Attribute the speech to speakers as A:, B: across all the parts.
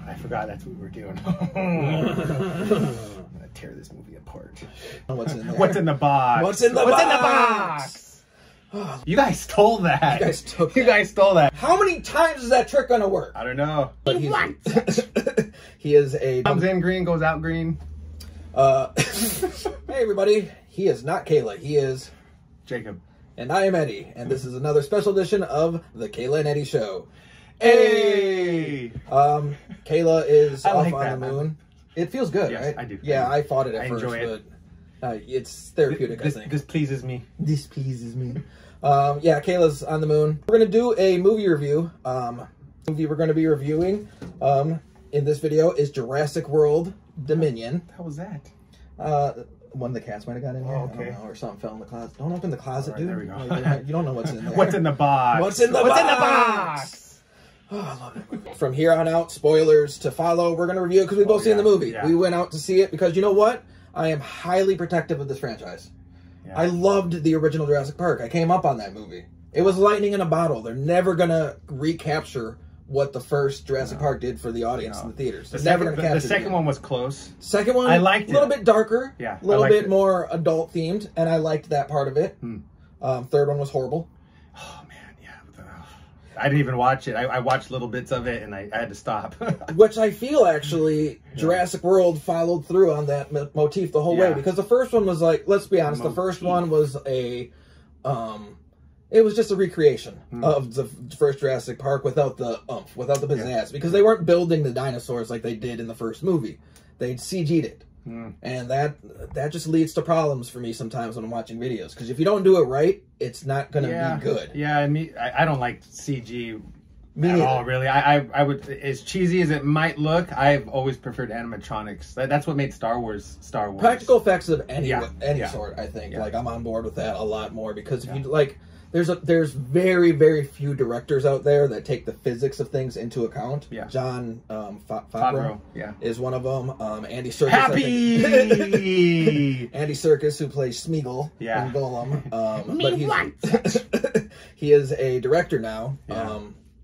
A: I forgot that's what we were doing. I'm gonna tear this movie apart.
B: What's in there?
A: What's in the box?
B: What's in the box?
A: You guys stole that.
B: You guys took
A: You guys stole that.
B: How many times is that trick gonna work?
A: I don't know.
B: But he is a...
A: Comes in green, goes out green.
B: Hey, everybody. He is not Kayla. He is...
A: Jacob.
B: And I am Eddie. And this is another special edition of the Kayla and Eddie Show.
A: Hey!
B: Kayla is off
A: like
B: on
A: that,
B: the moon.
A: man.
B: It feels good,
A: Yes,
B: right?
A: I do.
B: Yeah, I fought it at first,
A: enjoy it.
B: but it's therapeutic, I think.
A: This pleases me.
B: This pleases me. Yeah, Kayla's on the moon. We're going to do a movie review. Movie we're going to be reviewing in this video is Jurassic World Dominion.
A: How was that?
B: One of the cats might have got in here.
A: Oh, okay.
B: I don't know, or something fell in the closet. Don't open the closet,
A: Right,
B: dude.
A: there we go.
B: You don't know what's in there.
A: What's in the box?
B: What's in the box? Oh, I love it. From here on out, spoilers to follow. We're going to review it because we've both seen the movie.
A: Yeah.
B: We went out to see it because you know what? I am highly protective of this franchise.
A: Yeah.
B: I loved the original Jurassic Park. I came up on that movie. It was lightning in a bottle. They're never going to recapture what the first Jurassic Park did for the audience in the theaters. They're never going to capture
A: the second one was close.
B: Second one,
A: I liked it.
B: A little bit darker.
A: Yeah,
B: a little bit more adult themed, and I liked that part of it. Third one was horrible.
A: Oh, man, yeah. I didn't even watch it. I watched little bits of it, and I had to stop.
B: Which I feel, actually, Jurassic World followed through on that motif the whole way. Because the first one was like, let's be honest, the first one was a... it was just a recreation of the first Jurassic Park without the oomph, without the pizzazz. Because they weren't building the dinosaurs like they did in the first movie. They'd CG'd it. And that just leads to problems for me sometimes when I'm watching videos. Because if you don't do it right, it's not going to be good.
A: Yeah, and I don't like CG at all, really. I would, as cheesy as it might look, I've always preferred animatronics. That's what made Star Wars Star Wars.
B: Practical effects of any sort, I think.
A: Yeah.
B: Like, I'm on board with that a lot more. Because if you, like... There's very, very few directors out there that take the physics of things into account. Yeah. John Favreau is one of them. Andy Serkis.
A: Happy!
B: Andy Serkis, who plays Smeagol in Golem. But he is a director now. Yeah.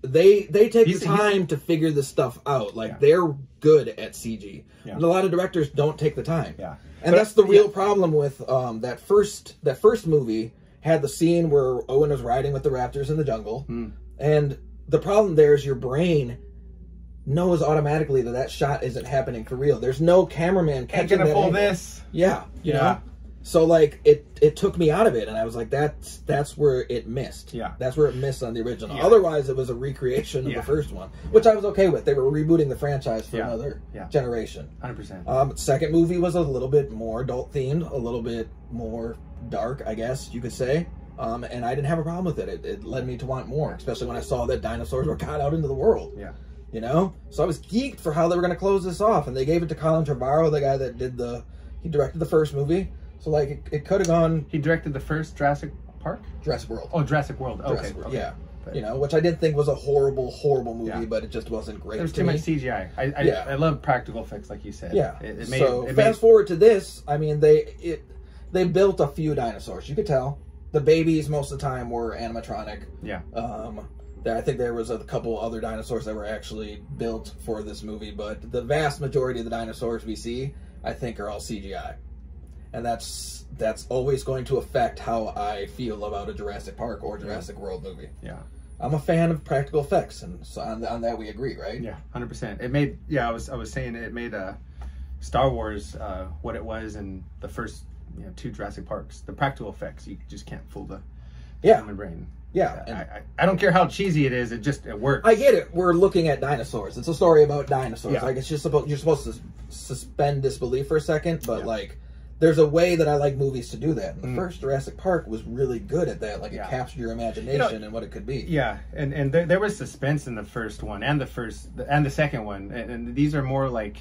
B: They take the time to figure this stuff out. Like, they're good at CG. Yeah. And a lot of directors don't take the time. Yeah. And that's the real problem with that first movie. Had the scene where Owen was riding with the raptors in the jungle. And the problem there is your brain knows automatically that shot isn't happening for real. There's no cameraman catching that
A: pull this.
B: Yeah. You know? So, like, it took me out of it, and I was like, that's where it missed. Yeah. That's where it missed on the original. Yeah. Otherwise, it was a recreation of the first one, which I was okay with. They were rebooting the franchise for another generation.
A: 100%.
B: Second movie was a little bit more adult-themed, a little bit more dark, I guess you could say. And I didn't have a problem with it. It led me to want more, especially when I saw that dinosaurs were got out into the world. Yeah. You know? So I was geeked for how they were going to close this off. And they gave it to Colin Trevorrow, the guy that did he directed the first movie. So, like, it could have gone...
A: He directed the first Jurassic Park?
B: Jurassic World.
A: Oh, Jurassic World. Okay.
B: Yeah. You know, which I didn't think was a horrible, horrible movie, but it just wasn't great.
A: There's too much CGI. I love practical effects, like you said. Yeah.
B: Fast forward to this, I mean, they built a few dinosaurs. You could tell. The babies, most of the time, were animatronic. Yeah. I think there was a couple other dinosaurs that were actually built for this movie, but the vast majority of the dinosaurs we see, I think, are all CGI. And that's always going to affect how I feel about a Jurassic Park or Jurassic World movie. Yeah. I'm a fan of practical effects, and so on that we agree, right?
A: Yeah, 100%. It made, I was saying it made Star Wars what it was in the first 2 Jurassic Parks. The practical effects, you just can't fool the human brain. Yeah. I don't care how cheesy it is, it works.
B: I get it. We're looking at dinosaurs. It's a story about dinosaurs. Yeah. Like, it's just you're supposed to suspend disbelief for a second, but like, there's a way that I like movies to do that. And the first Jurassic Park was really good at that. Like, it captured your imagination and what it could be.
A: Yeah, and there was suspense in the first one and the second one. And these are more like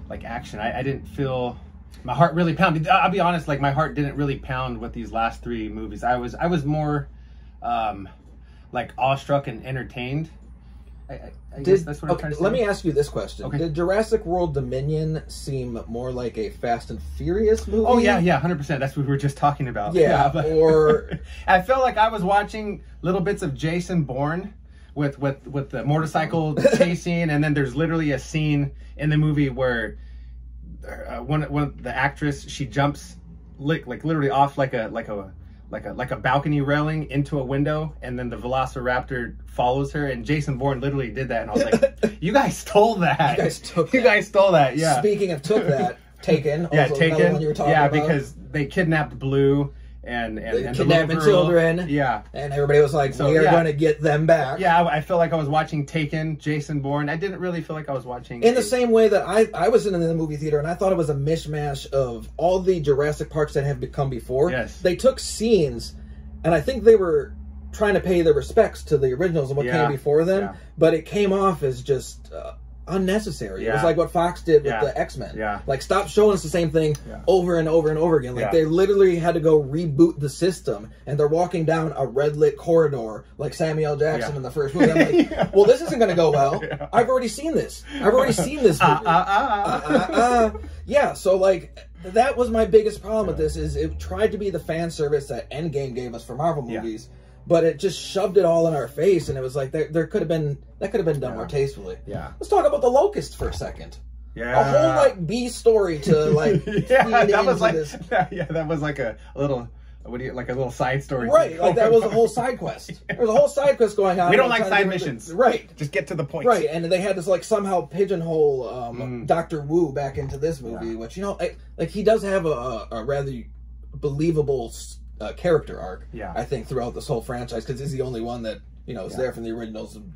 A: action. I didn't feel my heart really pounded. I'll be honest, like, my heart didn't really pound with these last 3 movies. I was more like awestruck and entertained. I guess that's what I'm trying to say.
B: Let me ask you this question. Okay. Did Jurassic World Dominion seem more like a Fast and Furious movie?
A: Oh, yeah, 100%. That's what we were just talking about.
B: Yeah,
A: or... I felt like I was watching little bits of Jason Bourne, with the motorcycle chasing, and then there's literally a scene in the movie where one of the actress, she jumps like literally off like a balcony railing into a window, and then the Velociraptor follows her, and Jason Bourne literally did that, and I was like, you guys stole that. You guys stole that. Yeah.
B: Speaking of took that, Taken.
A: Yeah,
B: also
A: Taken.
B: One you were talking about.
A: Because they kidnapped Blue and
B: kidnapping children.
A: Yeah.
B: And everybody was like, we are going to get them back.
A: Yeah, I feel like I was watching Taken, Jason Bourne. I didn't really feel like I was watching...
B: In the same way that I was in the movie theater, and I thought it was a mishmash of all the Jurassic Parks that have become before.
A: Yes.
B: They took scenes, and I think they were trying to pay their respects to the originals and what came before them, but it came off as just... unnecessary. It was like what Fox did with the X-Men.
A: Yeah.
B: Like, stop showing us the same thing over and over and over again. Like, they literally had to go reboot the system, and they're walking down a red-lit corridor like Samuel Jackson in the first movie. I'm like, well, this isn't going to go well. I've already seen this. I've already seen this movie. Yeah, so, like, that was my biggest problem with this, is it tried to be the fan service that Endgame gave us for Marvel movies. But it just shoved it all in our face, and it was like that could have been done more tastefully.
A: Yeah.
B: Let's talk about the Locust for a second.
A: Yeah.
B: A whole like B story to like
A: that was like this. That was like a little a little side story.
B: Right, like that was a whole side quest. There was a whole side quest going on.
A: We don't like side missions.
B: Right.
A: Just get to the point.
B: Right, and they had to like somehow pigeonhole Dr. Wu back into this movie, which like he does have a rather believable character arc, I think, throughout this whole franchise, because he's the only one that is there from the originals and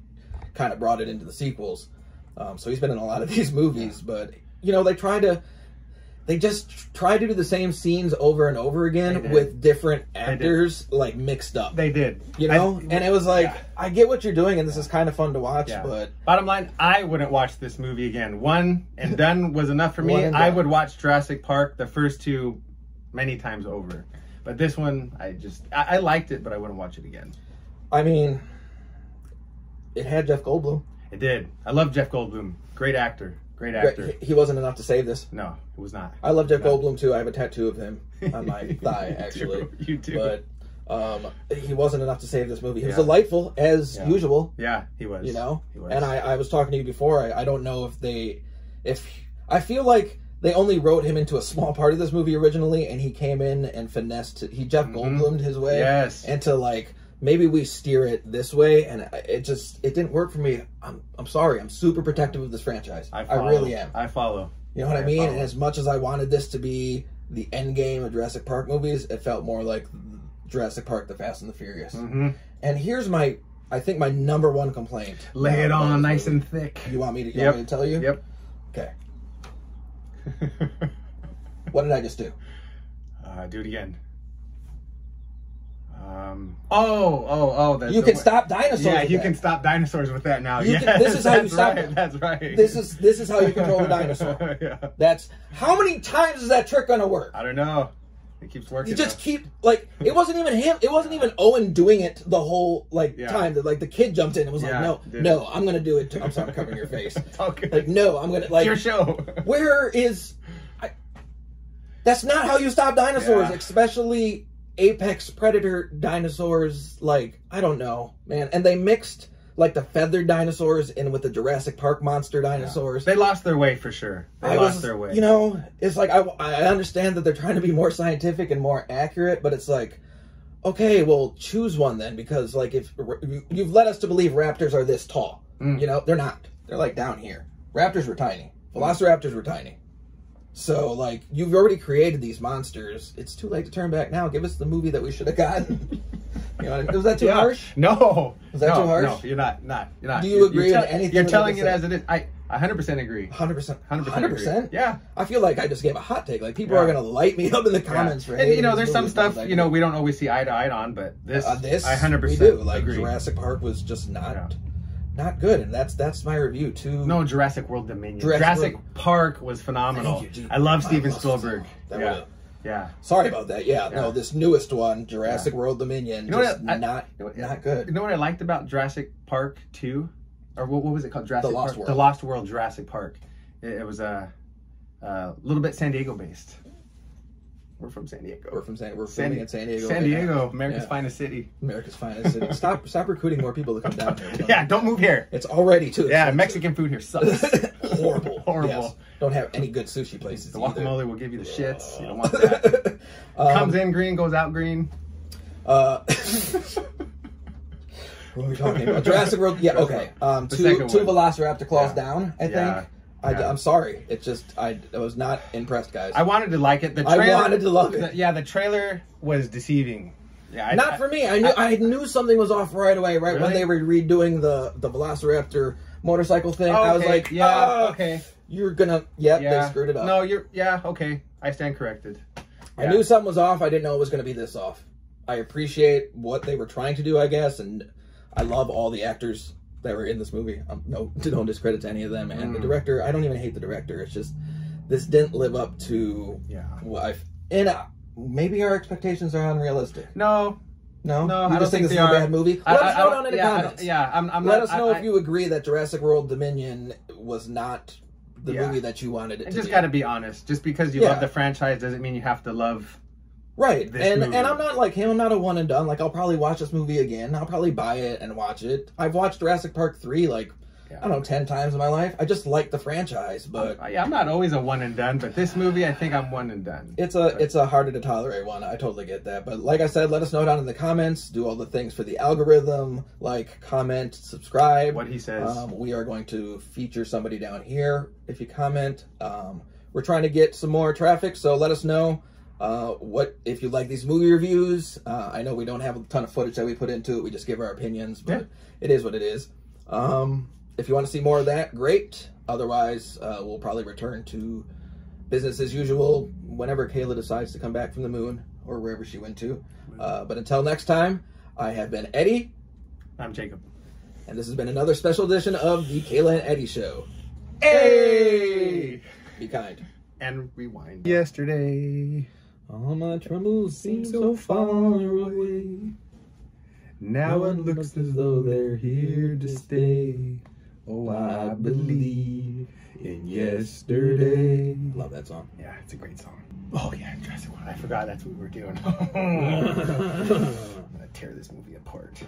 B: kind of brought it into the sequels. So he's been in a lot of these movies, but they just try to do the same scenes over and over again with different actors like mixed up.
A: They did,
B: and it was like, I get what you're doing, and this is kind of fun to watch. But
A: bottom line, I wouldn't watch this movie again. One and done was enough for me. I would watch Jurassic Park, the first two, many times over. But this one, I liked it, but I wouldn't watch it again.
B: I mean, it had Jeff Goldblum.
A: It did. I love Jeff Goldblum. Great actor. Great actor.
B: He wasn't enough to save this.
A: No, it was not.
B: I love Jeff Goldblum too. I have a tattoo of him on my thigh, actually.
A: You do.
B: But he wasn't enough to save this movie. He was delightful, as usual.
A: Yeah, he was.
B: He was.
A: And
B: I was talking to you before. I don't know if I feel like they only wrote him into a small part of this movie originally, and he came in and finessed. He Jeff Goldblumed his way, into like, maybe we steer it this way, and it didn't work for me. I'm sorry. I'm super protective of this franchise. I really am.
A: I follow.
B: You know what I mean? And as much as I wanted this to be the end game of Jurassic Park movies, it felt more like Jurassic Park: The Fast and the Furious. And here's I think my number one complaint.
A: Lay it on nice and thick.
B: You want me to tell you?
A: Yep.
B: Okay. What did I just do?
A: Do it again.
B: You can stop dinosaurs.
A: Yeah, you can stop dinosaurs with that now.
B: This is how you stop them.
A: That's right.
B: This is how you control the dinosaur. That's how many times is that trick gonna work?
A: I don't know. It keeps working.
B: You just keep like, it wasn't even him. It wasn't even Owen doing it the whole time. That the kid jumped in and was like, no, I'm gonna do it too. I'm sorry, I'm covering your face. Like, no, I'm gonna
A: it's your show.
B: Where is? That's not how you stop dinosaurs, especially apex predator dinosaurs. Like, I don't know, man. And they mixed like the feathered dinosaurs in with the Jurassic Park monster dinosaurs.
A: They lost their way for sure. They lost their way.
B: It's like, I understand that they're trying to be more scientific and more accurate, but it's like, okay, well, choose one then, because like, if you've led us to believe raptors are this tall, they're not. They're like down here. Raptors were tiny. Velociraptors were tiny. So, like, you've already created these monsters. It's too late to turn back now. Give us the movie that we should have gotten. Was that too harsh?
A: No.
B: Was that too harsh?
A: No, you're not. You're not.
B: Do you agree with anything?
A: You're telling it as it is. I 100% agree.
B: 100%.
A: 100%? Yeah.
B: I feel like I just gave a hot take. Like, people are going to light me up in the comments for
A: hating there's some stuff, we don't always see eye to eye on, but this I 100%
B: we do. Like,
A: agree.
B: Jurassic Park was just not good, and that's my review too.
A: No, Jurassic World Dominion. Jurassic Park was phenomenal. I love Steven Spielberg. Sorry about that. No, this newest one, Jurassic World Dominion, not good. You know what I liked about Jurassic Park 2? Or what was it called? Jurassic Park?
B: World.
A: The Lost World Jurassic Park. It was a little bit San Diego based. We're from San Diego.
B: We're filming in San Diego.
A: San Diego, America's finest city.
B: America's finest city. Stop recruiting more people to come down here.
A: Yeah, don't move here.
B: It's already too expensive.
A: Yeah, Mexican food here sucks.
B: Horrible.
A: Yes.
B: Don't have any good sushi places.
A: The guacamole will give you the shits. You don't want that. Comes in green, goes out green.
B: What are we talking about? Jurassic World. Yeah, okay. Two Velociraptor claws down, I think. I'm sorry. It's just, I was not impressed, guys.
A: I wanted to like it.
B: I wanted to love it.
A: The trailer was deceiving. Yeah,
B: not for me. I knew something was off right away, right? Really? When they were redoing the Velociraptor motorcycle thing. I was like, okay. You're gonna, they screwed it up.
A: No, okay. I stand corrected.
B: I knew something was off. I didn't know it was going to be this off. I appreciate what they were trying to do, I guess, and I love all the actors that were in this movie. No discredit to any of them. And the director, I don't even hate the director. It's just, this didn't live up to what maybe our expectations are unrealistic.
A: No,
B: you just think this is a bad movie? Let us know down in the comments. Let us know if you agree that Jurassic World Dominion was not the movie that you wanted it to be.
A: Just got to be honest. Just because you love the franchise doesn't mean you have to love.
B: Right, and I'm not like him. I'm not a one and done. Like, I'll probably watch this movie again. I'll probably buy it and watch it. I've watched Jurassic Park 3 like I don't know 10 times in my life. I just like the franchise, but
A: I'm not always a one and done. But this movie, I think I'm one and done.
B: It's a harder to tolerate one. I totally get that. But like I said, let us know down in the comments. Do all the things for the algorithm, like, comment, subscribe.
A: What he says.
B: We are going to feature somebody down here if you comment. We're trying to get some more traffic, so let us know. What if you like these movie reviews. I know we don't have a ton of footage that we put into it. We just give our opinions, but it is what it is. If you want to see more of that, great. Otherwise, we'll probably return to business as usual whenever Kayla decides to come back from the moon or wherever she went to. But until next time, I have been Eddie.
A: I'm Jacob.
B: And this has been another special edition of the Kayla and Eddie Show.
A: Hey!
B: Be kind.
A: And rewind. Yesterday,
B: all my troubles seem so far away.
A: Now it looks as though they're here to stay. Oh, I believe in yesterday.
B: Love that song.
A: Yeah, it's a great song. Oh, yeah, Jurassic World. I forgot that's what we were doing. I'm going to tear this movie apart.